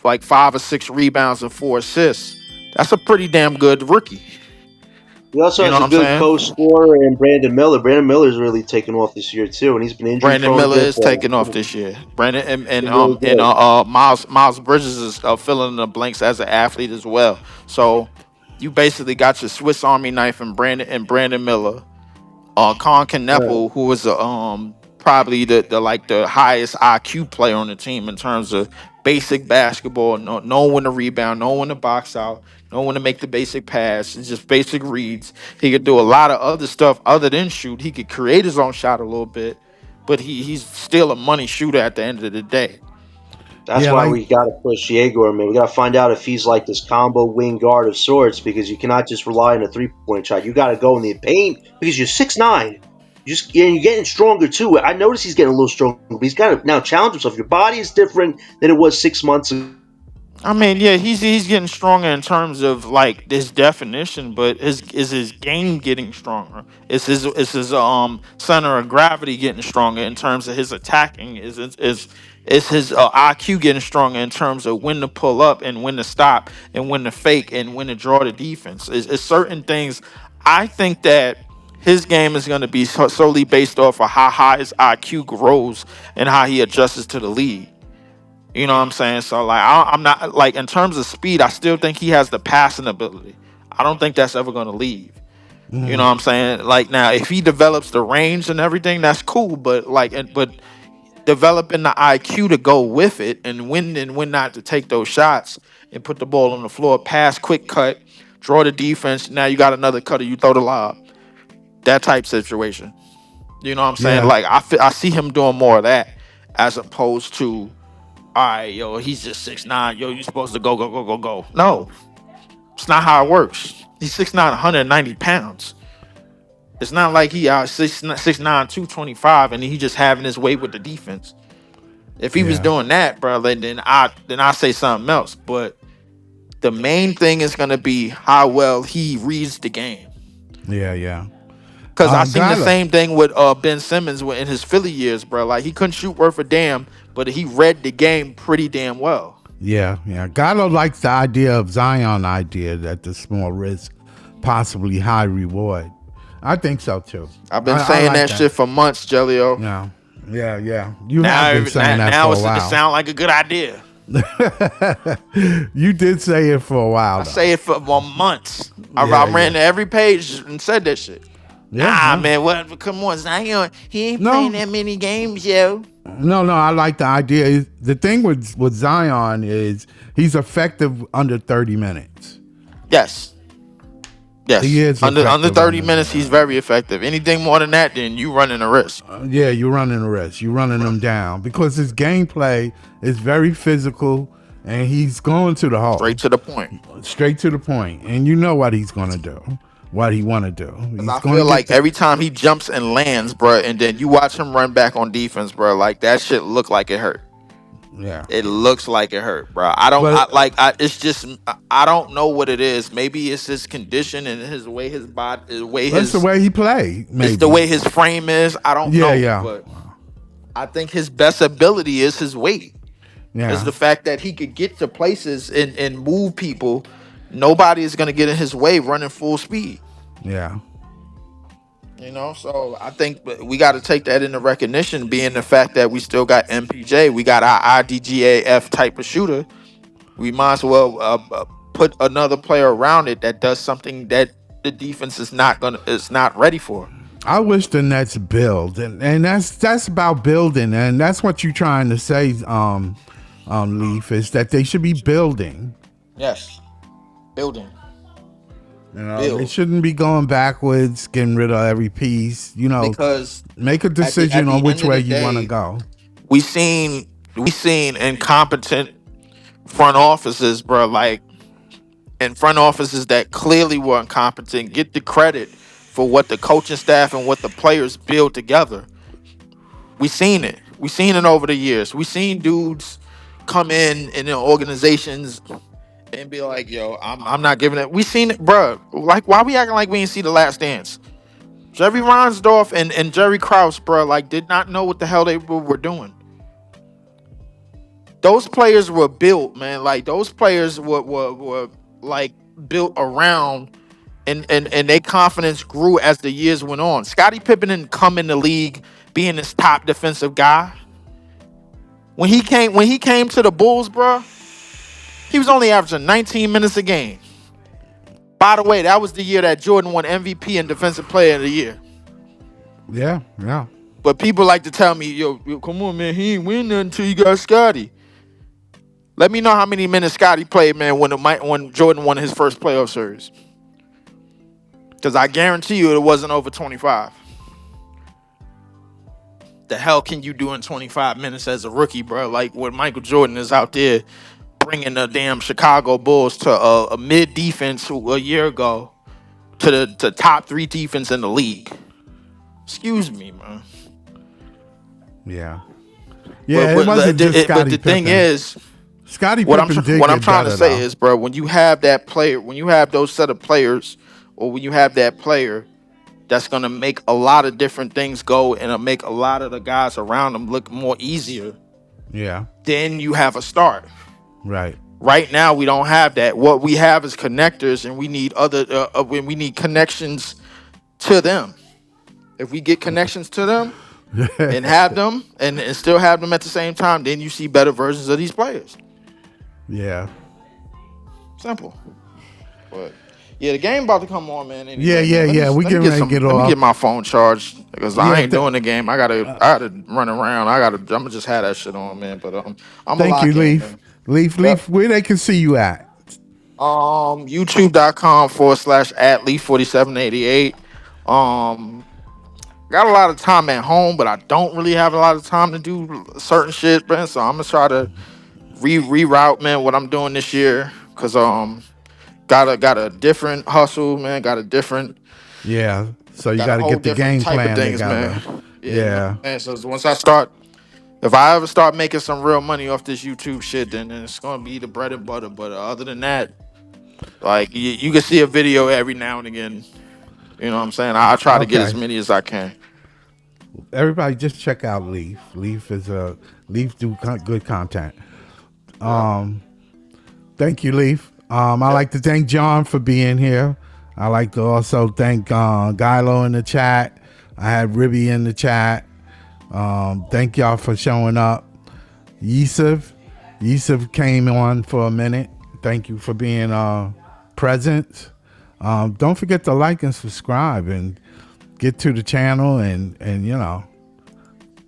like 5 or 6 rebounds and 4 assists, that's a pretty damn good rookie. He also You know has what a I'm good saying? co-scorer in Brandon Miller. Brandon Miller's really taken off this year too, and he's been injury Brandon prone a Miller bit, is but taking off he's this year. Brandon and been really good. Miles Bridges is filling in the blanks as an athlete as well. So you basically got your Swiss Army knife and Brandon Miller. Con Right. Kneppel, who was probably the like the highest IQ player on the team in terms of basic basketball, knowing when to rebound, knowing when to box out, knowing when to make the basic pass, and just basic reads. He could do a lot of other stuff other than shoot. He could create his own shot a little bit, but he's still a money shooter at the end of the day. That's Yeah, why like we got to push Jaeger, man. We got to find out if he's like this combo wing guard of sorts because you cannot just rely on a 3-point shot. You got to go in the paint because you're 6'9". You're getting stronger too. I noticed he's getting a little stronger, but he's got to now challenge himself. Your body is different than it was 6 months ago. I mean, yeah, he's getting stronger in terms of like this definition, but his game getting stronger? Is his center of gravity getting stronger in terms of his attacking? Is his IQ getting stronger in terms of when to pull up and when to stop and when to fake and when to draw the defense? Is certain things. I think that his game is going to be solely based off of how high his IQ grows and how he adjusts to the league. You know what I'm saying? So like I'm not like in terms of speed, I still think he has the passing ability. I don't think that's ever gonna leave. You know what I'm saying? Like now, if he develops the range and everything, that's cool. But developing the IQ to go with it and when not to take those shots and put the ball on the floor, pass, quick cut, draw the defense. Now you got another cutter, you throw the lob. That type situation. You know what I'm saying? Yeah, Like I see him doing more of that as opposed to, all right, yo, he's just 6'9". Yo, you supposed to go, go, go, go, go. No, it's not how it works. He's 6'9", 190 pounds. It's not like he out 6'9", 225, and he just having his way with the defense. If he was yeah, doing that, bro, then I say something else. But the main thing is gonna be how well he reads the game. yeah. Cause I seen the Got same thing with Ben Simmons in his Philly years, bro. Like he couldn't shoot worth a damn, but he read the game pretty damn well. Yeah. Gallo likes the idea of Zion idea that the small risk, possibly high reward. I think so too. I've been I saying like that that. shit for months, Jellio. Yeah. You have Now, been saying that now for a it while. sounds like a good idea. You did say it for a while I though. say it for months. I ran Yeah. to every page and said that shit. Nah, Yeah. man, what? Come on, Zion. He ain't playing No, that many games, yo. no. I like the idea. The thing with Zion is he's effective under 30 minutes. Yes, He yes. is Under effective 30 under. minutes, he's very effective. Anything more than that, then you running a risk. Yeah, you're running a risk. You're running him down because his gameplay is very physical, and he's going to the hole, Straight to the point. straight to the point. And you know what he's going to do, what he want to do. 'Cause He's I going feel to get like the. every time he jumps and lands, bro, and then you watch him run back on defense, bro, like that shit look like it hurt. Yeah, It looks like it hurt, bro. I don't. I but like. It's just. I don't know what it is. Maybe it's his condition and his way his body, the way that's the his. way he play. It's the Maybe. way his frame is. I don't know, Yeah. but I think his best ability is his weight. Is Yeah. the fact that he could get to places and move people. Nobody is gonna get in his way running full speed. Yeah. You know, so I think we got to take that into recognition, being the fact that we still got MPJ, we got our IDGAF type of shooter. We might as well put another player around it that does something that the defense is not ready for. I wish the Nets build, and that's about building, and that's what you're trying to say, Leaf, is that they should be building. Yes, building, You know, they build, shouldn't be going backwards, getting rid of every piece. You know, because make a at decision the on end which of way the you want to day, go. we seen incompetent front offices, bro. Like in front offices that clearly were incompetent, get the credit for what the coaching staff and what the players build together. We seen it. We seen it over the years. We seen dudes come in their organizations and be like, "Yo, I'm not giving it." We seen it, bro. Like, why we acting like we didn't see the Last Dance? Jerry Reinsdorf and Jerry Krause, bro, like did not know what the hell they were doing. Those players were built, man. Like those players were like built around and their confidence grew as the years went on. Scottie Pippen didn't come in the league being this top defensive guy. When he came to the Bulls, bro, he was only averaging 19 minutes a game. By the way, that was the year that Jordan won MVP and Defensive Player of the Year. Yeah. But people like to tell me, yo, come on, man, he ain't win nothing until you got Scottie. Let me know how many minutes Scottie played, man, when Jordan won his first playoff series. Because I guarantee you it wasn't over 25. The hell can you do in 25 minutes as a rookie, bro? Like when Michael Jordan is out there bringing the damn Chicago Bulls to a mid defense a year ago to the top 3 defense in the league. Excuse me, man. Yeah. But, Yeah, it wasn't just but Scottie the thing Pippen. is, Scottie Pippen did what I'm get trying to better say though. is, bro, when you have that player, when you have those set of players, or when you have that player that's gonna make a lot of different things go and make a lot of the guys around them look more easier, Yeah. then you have a start. Right. Right now, we don't have that. What we have is connectors, and we need when we need connections to them. If we get connections to them, and have them and still have them at the same time, then you see better versions of these players. Yeah. Simple. But yeah, the game about to come on, man. Yeah, Anyway, yeah, man. yeah. We Let me getting get ready to some. get Let me off. get my phone charged because I Yeah. ain't doing the game. I gotta run around. I'm gonna just have that shit on, man. But I'm a Thank you, lock in, Leaf. man. Yep. Leaf, where they can see you at. YouTube.com/at Leaf4788. Got a lot of time at home, but I don't really have a lot of time to do certain shit, man. So I'm gonna try to reroute, man, what I'm doing this year. Cause got a different hustle, man. Yeah. So you Got a got to whole get the different game type of plan things, together. man. Yeah, you know what Yeah. I'm saying? So once I start, if I ever start making some real money off this YouTube shit, then it's gonna be the bread and butter. But other than that, like you can see a video every now and again. You know what I'm saying? I try to get as Okay. many as I can. Everybody, just check out Leaf. Leaf do good content. Yeah. Thank you, Leaf. I Yep. like to thank John for being here. I like to also thank Gylo in the chat. I had Ribby in the chat. Thank y'all for showing up. Yusuf came on for a minute. Thank you for being present. Don't forget to like and subscribe and get to the channel and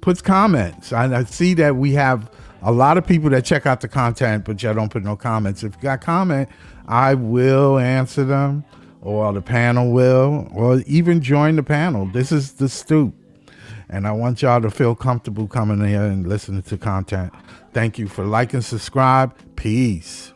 put comments. I see that we have a lot of people that check out the content, but y'all don't put no comments. If you got comment, I will answer them, or the panel will, or even join the panel. This is the Stoop, and I want y'all to feel comfortable coming here and listening to content. Thank you for liking, subscribe. Peace.